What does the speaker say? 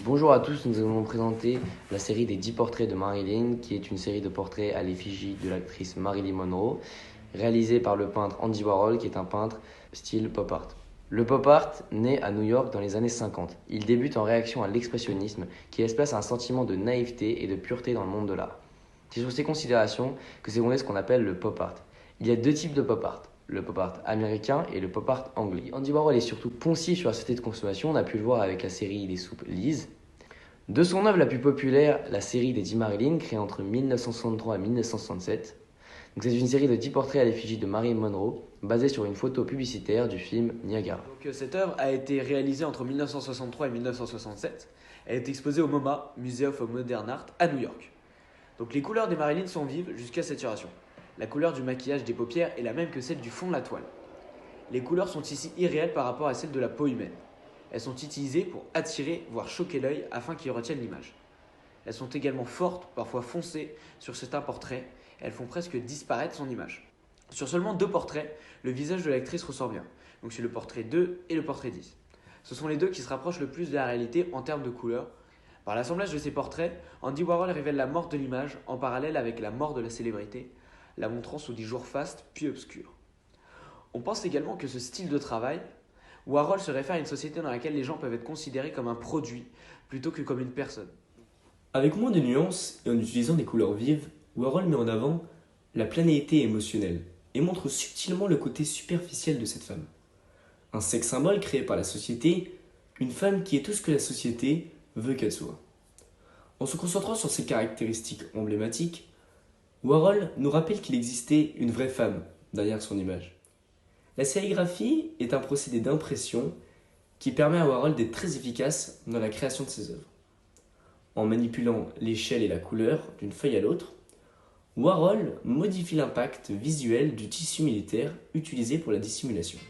Bonjour à tous, nous allons présenter la série des 10 portraits de Marilyn, qui est une série de portraits à l'effigie de l'actrice Marilyn Monroe, réalisée par le peintre Andy Warhol, qui est un peintre style pop art. Le pop art naît à New York dans les années 50. Il débute en réaction à l'expressionnisme, qui laisse place à un sentiment de naïveté et de pureté dans le monde de l'art. C'est sur ces considérations que s'est fondé ce qu'on appelle le pop art. Il y a deux types de pop art, le pop art américain et le pop art anglais. Andy Warhol est surtout poncif sur la société de consommation, on a pu le voir avec la série des soupes Liz. De son œuvre la plus populaire, la série des 10 Marilyn, créée entre 1963 et 1967. C'est une série de 10 portraits à l'effigie de Marilyn Monroe, basée sur une photo publicitaire du film Niagara. Cette œuvre a été réalisée entre 1963 et 1967. Elle est exposée au MoMA, Museum of Modern Art, à New York. Les couleurs des Marilyn sont vives jusqu'à saturation. La couleur du maquillage des paupières est la même que celle du fond de la toile. Les couleurs sont ici irréelles par rapport à celles de la peau humaine. Elles sont utilisées pour attirer, voire choquer l'œil afin qu'il retienne l'image. Elles sont également fortes, parfois foncées, sur certains portraits. Elles font presque disparaître son image. Sur seulement 2 portraits, le visage de l'actrice ressort bien. C'est le portrait 2 et le portrait 10. Ce sont les deux qui se rapprochent le plus de la réalité en termes de couleurs. Par l'assemblage de ces portraits, Andy Warhol révèle la mort de l'image en parallèle avec la mort de la célébrité, la montrant sous des jours fastes puis obscurs. On pense également que ce style de travail, Warhol se réfère à une société dans laquelle les gens peuvent être considérés comme un produit plutôt que comme une personne. Avec moins de nuances et en utilisant des couleurs vives, Warhol met en avant la planéité émotionnelle et montre subtilement le côté superficiel de cette femme. Un sexe symbole créé par la société, une femme qui est tout ce que la société veut qu'elle soit. En se concentrant sur ses caractéristiques emblématiques, Warhol nous rappelle qu'il existait une vraie femme derrière son image. La sérigraphie est un procédé d'impression qui permet à Warhol d'être très efficace dans la création de ses œuvres. En manipulant l'échelle et la couleur d'une feuille à l'autre, Warhol modifie l'impact visuel du tissu militaire utilisé pour la dissimulation.